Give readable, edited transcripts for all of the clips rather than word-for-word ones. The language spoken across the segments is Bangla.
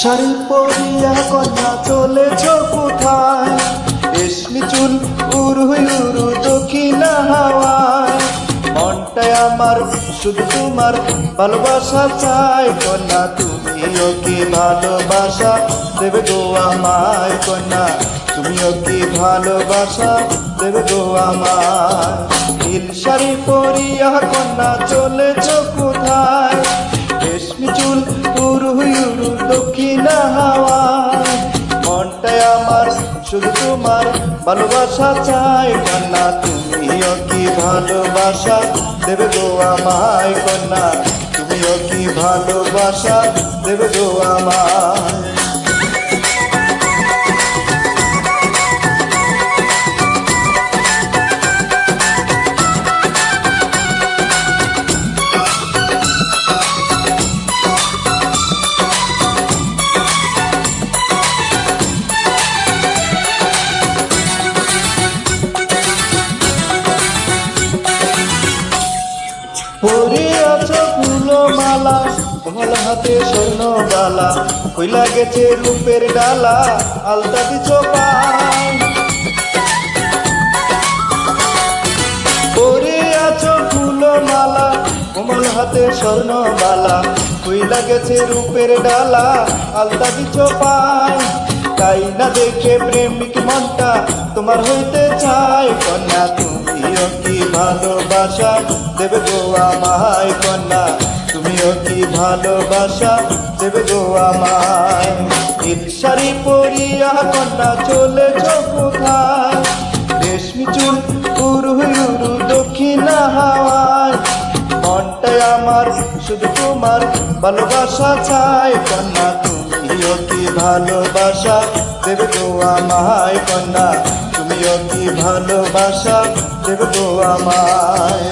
শাড়ি পরিয়া কন্যা চলেছ কোথায়? রেশমি চুল উড়ুই উড়ু দক্ষিণা হাওয়ায়। মনটায় আমার শুধু তোমার ভালোবাসা চাই কন্যা, তুমিও কি ভালোবাসা দেবে গো আমায় কন্যা, তুমিও কি ভালোবাসা দেবে গো আমায়। নীল শাড়ি পরিয়া কন্যা চলেছ কোথায়? রেশমি চুল উড়ুই উড়ু দক্ষিণা হাওয়ায়। মনটায় আমার শুধু তোমার ভালোবাসা চাই কন্যা, তুমিও কি ভালোবাসা দেবে গো আমায় কন্যা, তুমিও কি ভালোবাসা দেবে গো আমায়। পরে আছো ফুলো মালা, তোমার হাতে স্বর্ণ বালা, কইলা গেছে রূপের ডালা, আলতা দিছ পায়। পরে আছো ফুলো মালা, কোমল হাতে স্বর্ণ বালা, কইলা গেছে রূপের ডালা, আলতা দিছ পায়। তাই না দেখে প্রেমিক মনটা তোমার হইতে চাই কন্যা, তুমিও কি ভালোবাসা দেবে গো আমায় কন্যা, তুমিও কি ভালোবাসা দেবে গো আমায়। নীল শাড়ি পরিয়া কন্যা চলেছ কোথায়? রেশমি চুল উড়ুই উড়ু দক্ষিণা হাওয়ায়। মনটায় আমার শুধু তোমার ভালোবাসা চাই কন্যা, তুমিও কি ভালোবাসা দেবে গো আমায় কন্যা, তুমিও কি ভালোবাসা দেবে গো আমায়।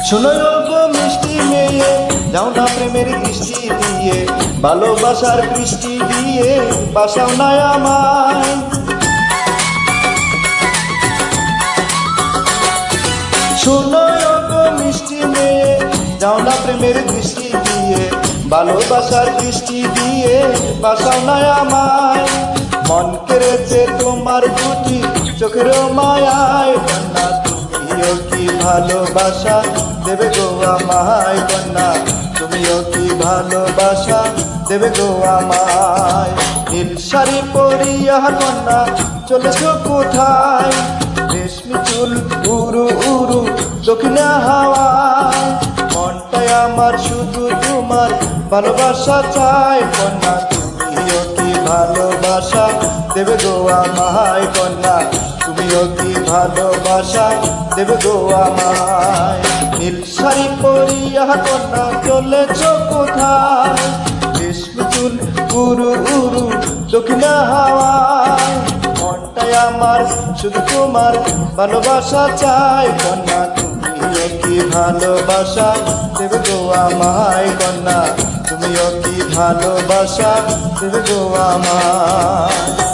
শোনো গো মিষ্টি মেয়ে, যাও না প্রেমের দৃষ্টি দিয়ে, ভালোবাসার বৃষ্টি দিয়ে বাসাও না আমায়। শোনো গো মিষ্টি মেয়ে, যাও না প্রেমের দৃষ্টি দিয়ে, ভালোবাসার দৃষ্টি দিয়ে বাসাও না আমায়। মন কেড়েছে তোমার দুটি চোখের মায়ায় কন্যা, তুমিও কি ভালোবাসা দেবে গো আমায় কন্যা, তুমিও কি ভালোবাসা দেবে গো আমায়। নীল শাড়ি পরিয়া কন্যা চলেছ কোথায়? রেশমি চুল উড়ু উড়ু দক্ষিণা হাওয়ায়। মনটায় আমার শুধু তোমার ভালোবাসা চাই কন্যা, তুমিও কি ভালোবাসা দেবে গো আমায় কন্যা, তুমিও কি ভালোবাসা দেবে গো আমায়। নীল শাড়ি পরিয়া কন্যা চলেছ কোথায়? রেশমি চুল উড়ু উড়ু দক্ষিণা হাওয়ায়। মনটায় আমার শুধু তোমার ভালোবাসা চাই কন্যা, তুমিও কি ভালোবাসা দেবে গো আমায় কন্যা, তুমিও কি ভালোবাসা দেবে গো আমায়।